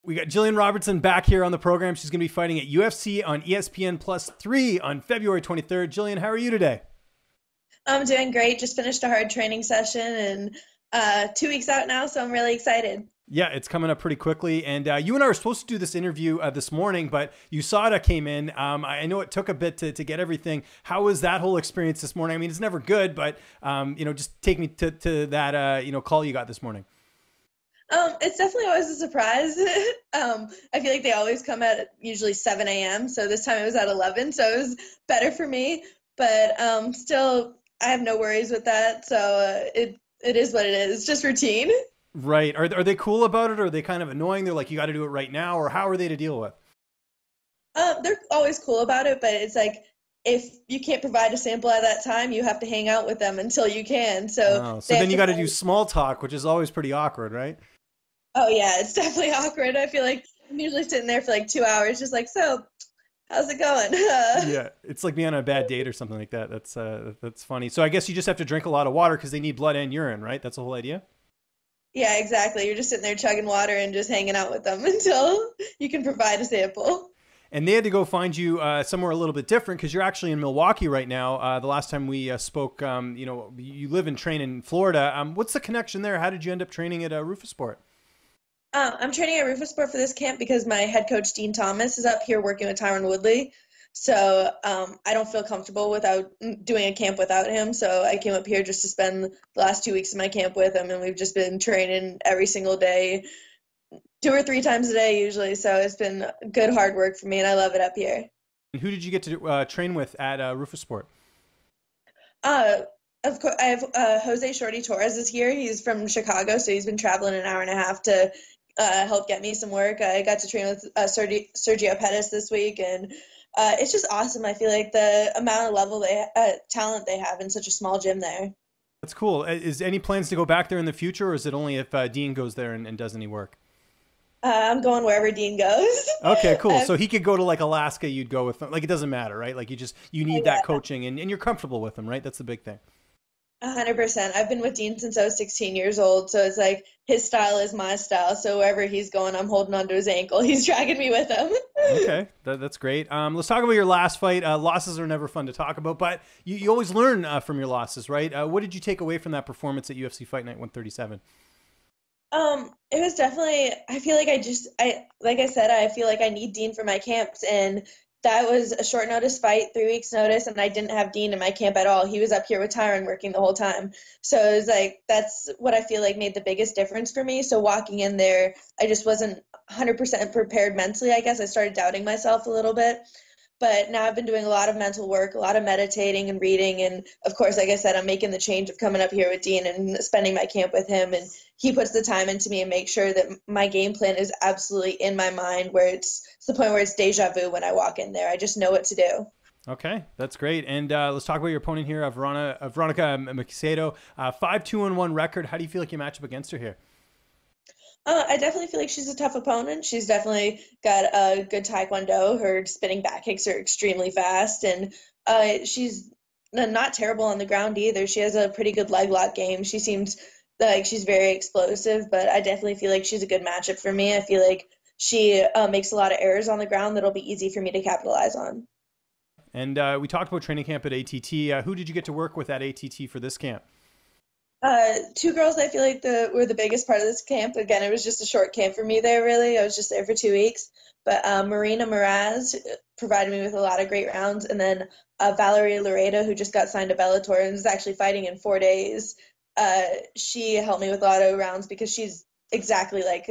We got Gillian Robertson back here on the program. She's going to be fighting at UFC on ESPN +3 on February 23rd. Jillian, how are you today? I'm doing great. Just finished a hard training session and 2 weeks out now, so I'm really excited. Yeah, it's coming up pretty quickly. And you and I were supposed to do this interview this morning, but USADA came in. I know it took a bit to get everything. How was that whole experience this morning? I mean, it's never good, but, just take me to that, call you got this morning. It's definitely always a surprise. I feel like they always come at usually 7 a.m. So this time it was at 11, so it was better for me. But still, I have no worries with that. So it is what it is. It's just routine. Right. Are they cool about it? Or are they kind of annoying? They're like, you got to do it right now? Or how are they to deal with? They're always cool about it, but it's like if you can't provide a sample at that time, you have to hang out with them until you can. So Oh, so then you got to do small talk, which is always pretty awkward, right? Oh yeah, it's definitely awkward. I feel like I'm usually sitting there for like 2 hours, just like, so, how's it going? Yeah, it's like being on a bad date or something like that. That's funny. So I guess you just have to drink a lot of water because they need blood and urine, right? That's the whole idea. Yeah, exactly. You're just sitting there chugging water and just hanging out with them until you can provide a sample. And they had to go find you somewhere a little bit different because you're actually in Milwaukee right now. The last time we spoke, you live and train in Florida. What's the connection there? How did you end up training at Roufusport? I'm training at Roufusport for this camp because my head coach, Dean Thomas, is up here working with Tyron Woodley. So I don't feel comfortable without doing a camp without him. So I came up here just to spend the last 2 weeks of my camp with him, and we've just been training every single day, 2 or 3 times a day usually. So it's been good hard work for me, and I love it up here. And who did you get to train with at Roufusport? Uh, of course, I have Jose Shorty Torres is here. He's from Chicago, so he's been traveling an hour and a half to help get me some work. I got to train with Sergio Pettis this week, and it's just awesome. I feel like the amount of talent they have in such a small gym there. That's cool. Is any plans to go back there in the future, or is it only if Dean goes there and does any work? I'm going wherever Dean goes. Okay, cool. So he could go to like Alaska, you'd go with him. Like it doesn't matter, right? Like you need that Yeah. coaching and you're comfortable with him, right? That's the big thing. 100%. I've been with Dean since I was 16 years old, so it's like his style is my style. So wherever he's going, I'm holding onto his ankle. He's dragging me with him. Okay, that's great. Let's talk about your last fight. Losses are never fun to talk about, but you always learn from your losses, right? What did you take away from that performance at UFC Fight Night 137? It was definitely, I feel like like I said, I feel like I need Dean for my camps, and that was a short notice fight, 3 weeks notice, and I didn't have Dean in my camp at all. He was up here with Tyron working the whole time. So it was like, that's what I feel like made the biggest difference for me. So walking in there, I just wasn't 100% prepared mentally, I guess. I started doubting myself a little bit. But now I've been doing a lot of mental work, a lot of meditating and reading. And of course, like I said, I'm making the change of coming up here with Dean and spending my camp with him. And he puts the time into me and makes sure that my game plan is absolutely in my mind, where it's to the point where it's deja vu when I walk in there. I just know what to do. Okay, that's great. And let's talk about your opponent here, Veronica Macedo. 5-2-1 record. How do you feel like you match up against her here? I definitely feel like she's a tough opponent. She's definitely got a good taekwondo. Her spinning back kicks are extremely fast, and she's not terrible on the ground either. She has a pretty good leg lock game. She seems like she's very explosive, but I definitely feel like she's a good matchup for me. I feel like she makes a lot of errors on the ground that'll be easy for me to capitalize on. And we talked about training camp at ATT. Who did you get to work with at ATT for this camp? Two girls I feel like were the biggest part of this camp. Again, it was just a short camp for me there, really. I was just there for 2 weeks. But Marina Miraz provided me with a lot of great rounds. And then Valerie Laredo, who just got signed to Bellator and is actually fighting in 4 days, she helped me with a lot of rounds because she's exactly like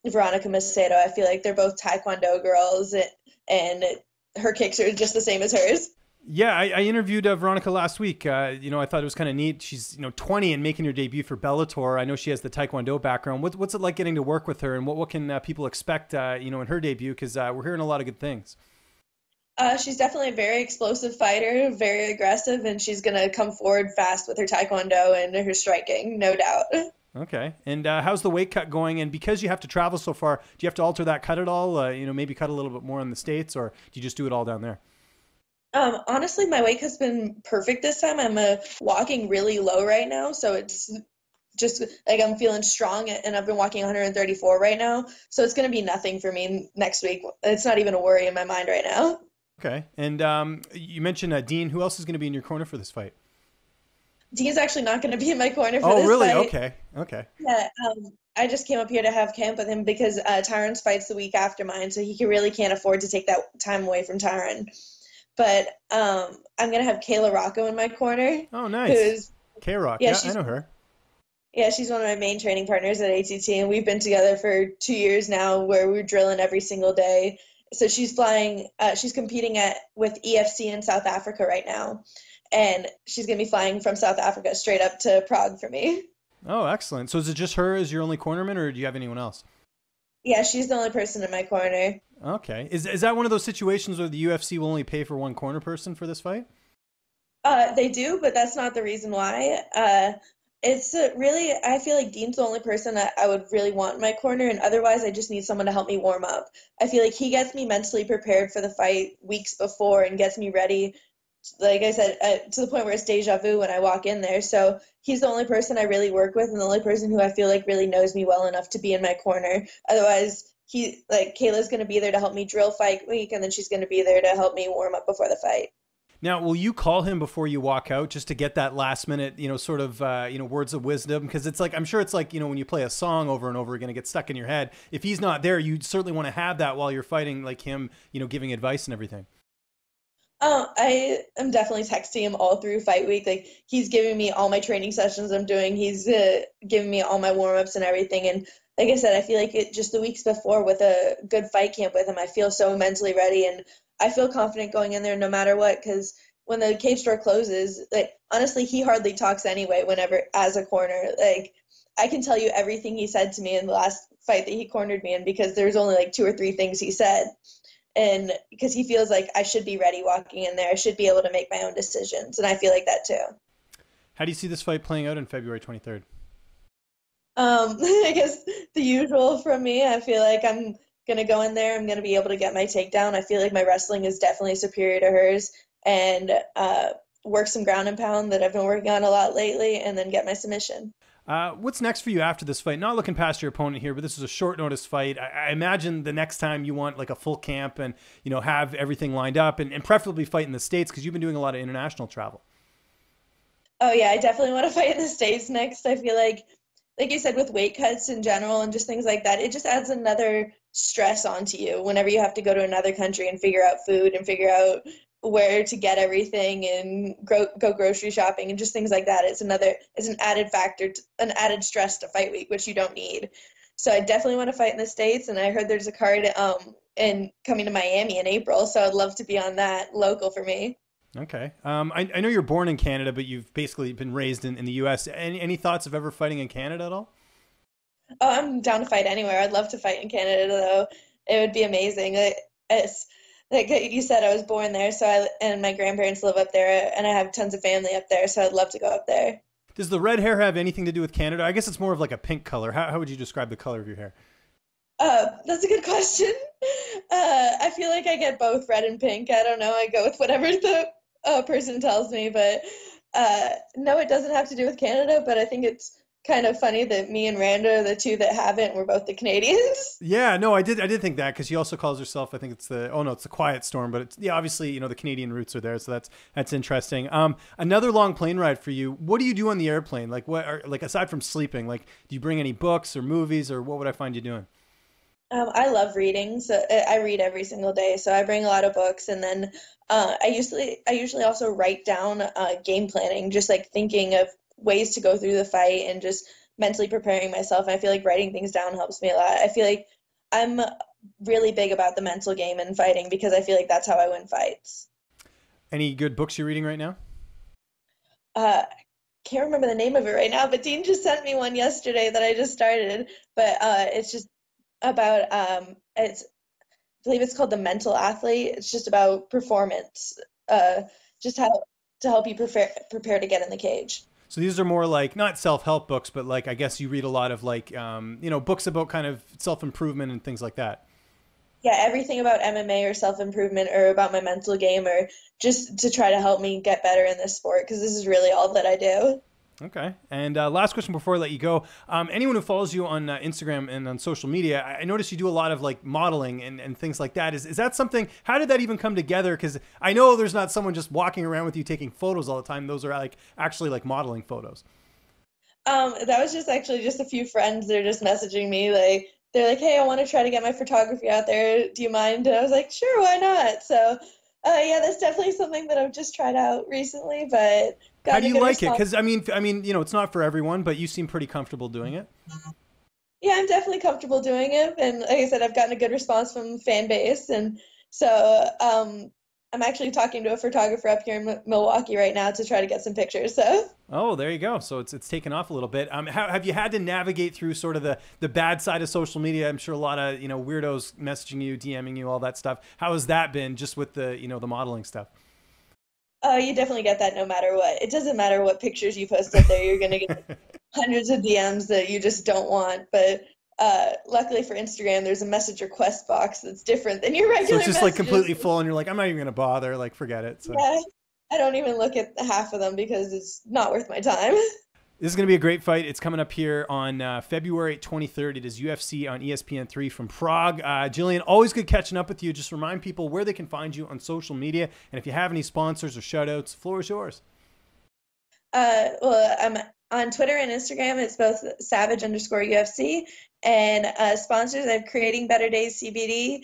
Veronica Macedo. I feel like they're both Taekwondo girls, and her kicks are just the same as hers. Yeah, I interviewed Veronica last week. I thought it was kind of neat. She's 20 and making her debut for Bellator. I know she has the Taekwondo background. What's it like getting to work with her, and what can people expect in her debut? Because we're hearing a lot of good things. She's definitely a very explosive fighter, very aggressive, and she's gonna come forward fast with her Taekwondo and her striking, no doubt. Okay, and how's the weight cut going? And because you have to travel so far, do you have to alter that cut at all? Maybe cut a little bit more in the States, or do you just do it all down there? Honestly, my weight has been perfect this time. I'm walking really low right now, so it's just like I'm feeling strong and I've been walking 134 right now. So it's going to be nothing for me next week. It's not even a worry in my mind right now. Okay. And you mentioned Dean. Who else is going to be in your corner for this fight? Dean's actually not going to be in my corner for Oh, this really? fight. Okay. Okay. Yeah, I just came up here to have camp with him because Tyron's fight's the week after mine, so really can't afford to take that time away from Tyron. But I'm gonna have Kayla Rocco in my corner, Oh, nice. who's K-Rock. yeah, Yeah, I know her. she's one of my main training partners at ATT, and we've been together for 2 years now, where we're drilling every single day. So she's flying, she's competing at with EFC in South Africa right now, and she's gonna be flying from South Africa straight up to Prague for me. Oh, excellent. So is it just her as your only cornerman, or do you have anyone else? Yeah, she's the only person in my corner. Okay. Is that one of those situations where the UFC will only pay for one corner person for this fight? They do, but that's not the reason why. It's really, I feel like Dean's the only person that I would really want in my corner, and otherwise, I just need someone to help me warm up. I feel like he gets me mentally prepared for the fight weeks before and gets me ready, like I said, to the point where it's deja vu when I walk in there. So he's the only person I really work with, and the only person who I feel like really knows me well enough to be in my corner. Otherwise, Kayla's going to be there to help me drill fight week, and then she's going to be there to help me warm up before the fight. Now, will you call him before you walk out just to get that last minute, sort of, words of wisdom? Because it's like, I'm sure it's like, when you play a song over and over again, it gets stuck in your head. If he's not there, you certainly want to have that while you're fighting, like him, giving advice and everything. I am definitely texting him all through fight week. Like he's giving me all my training sessions I'm doing. He's giving me all my warm ups and everything. And like I said, I feel like just the weeks before with a good fight camp with him, I feel so mentally ready and I feel confident going in there no matter what. Because when the cage door closes, like honestly, he hardly talks anyway. Whenever as a corner, like I can tell you everything he said to me in the last fight that he cornered me in because there's only like two or three things he said. And because he feels like I should be ready walking in there, I should be able to make my own decisions, and I feel like that too. How do you see this fight playing out on February 23rd? I guess the usual from me. I feel like I'm gonna go in there. I'm gonna be able to get my takedown. I feel like my wrestling is definitely superior to hers, and work some ground and pound that I've been working on a lot lately, and then get my submission. What's next for you after this fight? Not looking past your opponent here, but this is a short notice fight. I imagine the next time you want like a full camp and, have everything lined up and preferably fight in the States because you've been doing a lot of international travel. Oh yeah, I definitely want to fight in the States next. I feel like you said, with weight cuts in general and just things like that, it just adds another stress onto you whenever you have to go to another country and figure out food and figure out where to get everything and go grocery shopping and just things like that. It's an added factor, an added stress to fight week, which you don't need. So I definitely want to fight in the States, and I heard there's a card in coming to Miami in April, so I'd love to be on that local for me. Okay. I know you're born in Canada, but you've basically been raised in the U.S. Any thoughts of ever fighting in Canada at all? Oh, I'm down to fight anywhere. I'd love to fight in Canada, though. It would be amazing. It's like you said, I was born there, and my grandparents live up there, and I have tons of family up there, so I'd love to go up there. Does the red hair have anything to do with Canada? I guess it's more of like a pink color. How would you describe the color of your hair? That's a good question. I feel like I get both red and pink. I don't know. I go with whatever the person tells me, but no, it doesn't have to do with Canada, but I think it's kind of funny that me and Randa are the two that haven't. We're both the Canadians. Yeah, no, I did think that because she also calls herself, I think it's it's the Quiet Storm, but it's, yeah, obviously, the Canadian roots are there. So that's interesting. Another long plane ride for you. What do you do on the airplane? Like like aside from sleeping, like do you bring any books or movies or what would I find you doing? I love reading, so I read every single day. So I bring a lot of books, and then I usually also write down game planning, just like thinking of ways to go through the fight and just mentally preparing myself. And I feel like writing things down helps me a lot. I feel like I'm really big about the mental game in fighting because I feel like that's how I win fights. Any good books you're reading right now? Uh, can't remember the name of it right now, but Dean just sent me one yesterday that I just started. But it's just about it's I believe it's called The Mental Athlete. It's just about performance, just how to help you prepare to get in the cage. So these are more like not self-help books, but like I guess you read a lot of like books about kind of self-improvement and things like that. Yeah, everything about MMA or self-improvement or about my mental game or just to try to help me get better in this sport because this is really all that I do. Okay. And last question before I let you go. Anyone who follows you on Instagram and on social media, I noticed you do a lot of like modeling and things like that. Is that something, how did that even come together? Because I know there's not someone just walking around with you taking photos all the time. Those are like actually like modeling photos. That was just actually just a few friends. They're just messaging me like they're like, "Hey, I want to try to get my photography out there. Do you mind?" And I was like, "Sure, why not?" So, yeah, that's definitely something that I've just tried out recently, but How do gotten a you good like it? response. Because it's not for everyone, but you seem pretty comfortable doing it. Yeah, I'm definitely comfortable doing it, and like I said, I've gotten a good response from fan base, and so I'm actually talking to a photographer up here in Milwaukee right now to try to get some pictures. So. Oh, there you go. So it's taken off a little bit. Have you had to navigate through sort of the bad side of social media? I'm sure a lot of weirdos messaging you, DMing you, all that stuff. How has that been, just with the modeling stuff? Oh, you definitely get that no matter what. It doesn't matter what pictures you post up there, you're gonna get hundreds of DMs that you just don't want. But luckily for Instagram, there's a message request box that's different than your So it's regular just like messages. completely full, and you're like, I'm not even gonna bother. Like, forget it. So Yeah, I don't even look at half of them because it's not worth my time. this is going to be a great fight. It's coming up here on February 23rd. It is UFC on ESPN 3 from Prague. Gillian, always good catching up with you. Just remind people where they can find you on social media. And if you have any sponsors or shout outs, the floor is yours. Well, I'm on Twitter and Instagram. It's both savage_UFC. And sponsors, I have Creating Better Days CBD,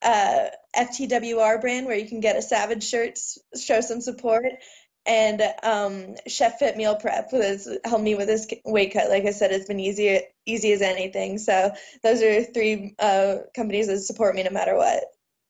FTWR brand, where you can get a Savage shirt, show some support, and Chef Fit Meal Prep, who has helped me with this weight cut. Like I said, it's been easy as anything. So those are three companies that support me no matter what.